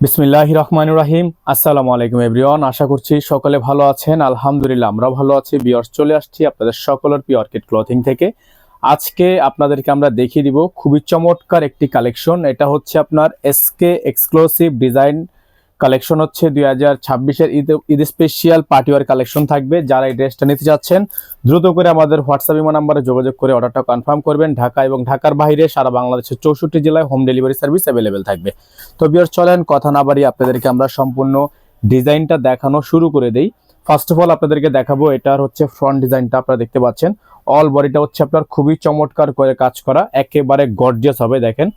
বিসমিল্লাহির রহমানির রহিম। আসসালামু আলাইকুম এভরিওয়ান, আশা করছি সকলে ভালো আছেন। আলহামদুলিল্লাহ আমরা ভালো আছি। ভিউয়ার্স, চলে আসছি আপনাদের সকলের প্রিয় অর্কিড ক্লথিং থেকে। আজকে আপনাদেরকে আমরা দেখিয়ে দিব খুবই চমৎকার একটি কালেকশন। এটা হচ্ছে আপনার এসকে এক্সক্লুসিভ ডিজাইন কালেকশন, হচ্ছে 2026-এর ঈদ স্পেশাল পার্টিওয়ার কালেকশন থাকবে। যারা এই ড্রেসটা নিতে যাচ্ছেন দ্রুত করে আমাদের হোয়াটসঅ্যাপ ইমো নাম্বারে যোগাযোগ করে অর্ডারটা কনফার্ম করবেন। ঢাকা এবং ঢাকার বাইরে সারা বাংলাদেশের 64 জেলায় হোম ডেলিভারি সার্ভিস অ্যাভেলেবেল থাকবে। তো ভিউয়ার্স, চলেন কথা না বাড়িয়ে আপনাদেরকে আমরা সম্পূর্ণ ডিজাইনটা দেখানো শুরু করে দেই। ফার্স্ট অফ অল আপনাদেরকে দেখাবো এটার হচ্ছে ফ্রন্ট ডিজাইনটা। আপনারা দেখতে পাচ্ছেন অল বডিটা হচ্ছে আপনার খুবই চমৎকার করে কাজ করা, একেবারে গর্জিয়াস হবে। দেখেন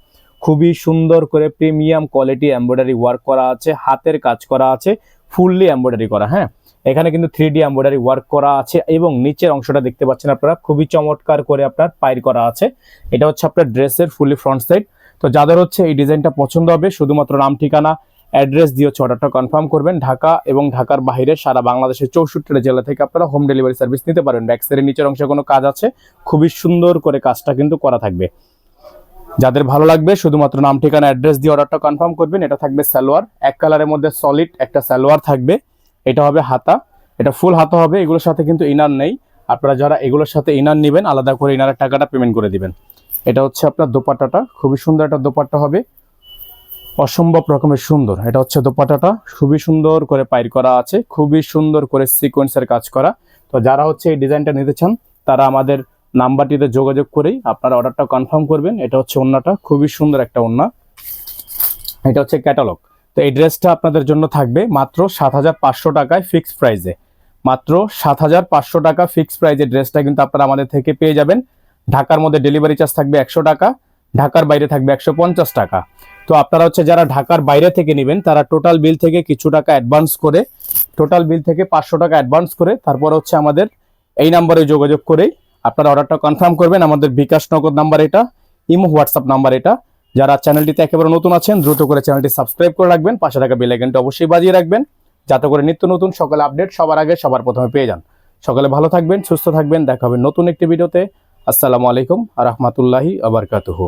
খুবই সুন্দর করে প্রিমিয়াম কোয়ালিটি এমব্রয়ডারি ওয়ার্ক করা আছে, হাতের কাজ করা আছে, ফুললি এমব্রয়ডারি করা। হ্যাঁ, এখানে কিন্তু 3D এমব্রয়ডারি ওয়ার্ক করা আছে এবং নিচের অংশটা দেখতে পাচ্ছেন আপনারা খুবই চমৎকার করে আপনার পাইর করা আছে। এটা হচ্ছে আপনার ড্রেসের ফুললি ফ্রন্ট সাইড। তো যাদের হচ্ছে এই ডিজাইনটা পছন্দ হবে শুধুমাত্র নাম ঠিকানা অ্যাড্রেস দিয়ে হচ্ছে অর্ডারটা কনফার্ম করবেন। ঢাকা এবং ঢাকার বাইরে সারা বাংলাদেশের 64 জেলা থেকে আপনারা হোম ডেলিভারি সার্ভিস নিতে পারেন। ব্যাকসাইডের নিচের অংশে কোনো কাজ আছে, খুবই সুন্দর করে কাজটা কিন্তু করা থাকবে। যাদের ভালো লাগবে শুধুমাত্র নাম ঠিকানা অ্যাড্রেস দিয়ে অর্ডারটা কনফার্ম করবেন। এটা থাকবে সালোয়ার, এক কালারের মধ্যে সলিড একটা সালোয়ার থাকবে। এটা হবে হাতা, এটা ফুল হাতা হবে। এগুলোর সাথে কিন্তু ইনার নেই। আপনারা যারা এগুলোর সাথে ইনার নেবেন আলাদা করে ইনারের টাকাটা পেমেন্ট করে দিবেন। এটা হচ্ছে আপনার দোপাট্টাটা, খুবই সুন্দর একটা দোপাট্টা হবে, অসম্ভব রকমের সুন্দর। এটা হচ্ছে দোপাট্টাটা, খুবই সুন্দর করে পাইর করা আছে, খুবই সুন্দর করে সিকোয়েন্সের কাজ করা। তো যারা হচ্ছে এই ডিজাইনটা নিতে চান তারা আমাদের নাম্বারটিতে যোগাযোগ করেই আপনারা অর্ডারটা কনফার্ম করবেন। এটা হচ্ছে ওন্নাটা, খুবই সুন্দর একটা ওন্না। এটা হচ্ছে ক্যাটালগ। তো এই ড্রেসটা আপনাদের জন্য থাকবে মাত্র 7500 টাকায় ফিক্সড প্রাইসে। মাত্র 7500 টাকা ফিক্সড প্রাইসে ড্রেসটা কিন্তু আপনারা আমাদের থেকে পেয়ে যাবেন। ঢাকার মধ্যে ডেলিভারি চার্জ থাকবে 100 টাকা, ঢাকার বাইরে থাকবে 150 টাকা। তো আপনারা হচ্ছে যারা ঢাকার বাইরে থেকে নেবেন তারা টোটাল বিল থেকে কিছু টাকা অ্যাডভান্স করে, টোটাল বিল থেকে 500 টাকা অ্যাডভান্স করে তারপর হচ্ছে আমাদের এই নাম্বারে যোগাযোগ করেই আপনারা অর্ডারটা কনফার্ম করবেন। আমাদের বিকাশ নগদ নাম্বার এটা, ইমো হোয়াটসঅ্যাপ নাম্বার এটা। যারা চ্যানেলটিতে একেবারে নতুন আছেন দ্রুত করে চ্যানেলটি সাবস্ক্রাইব করে রাখবেন, পাশে থাকা বেল আইকনটা অবশ্যই বাজিয়ে রাখবেন যাতে করে নিত্য নতুন সকল আপডেট সবার আগে সবার প্রথমে পেয়ে যান। সকলে ভালো থাকবেন, সুস্থ থাকবেন, দেখা হবে নতুন একটি ভিডিওতে। আসসালামু আলাইকুম ওয়া রাহমাতুল্লাহি ওয়া বারাকাতুহু।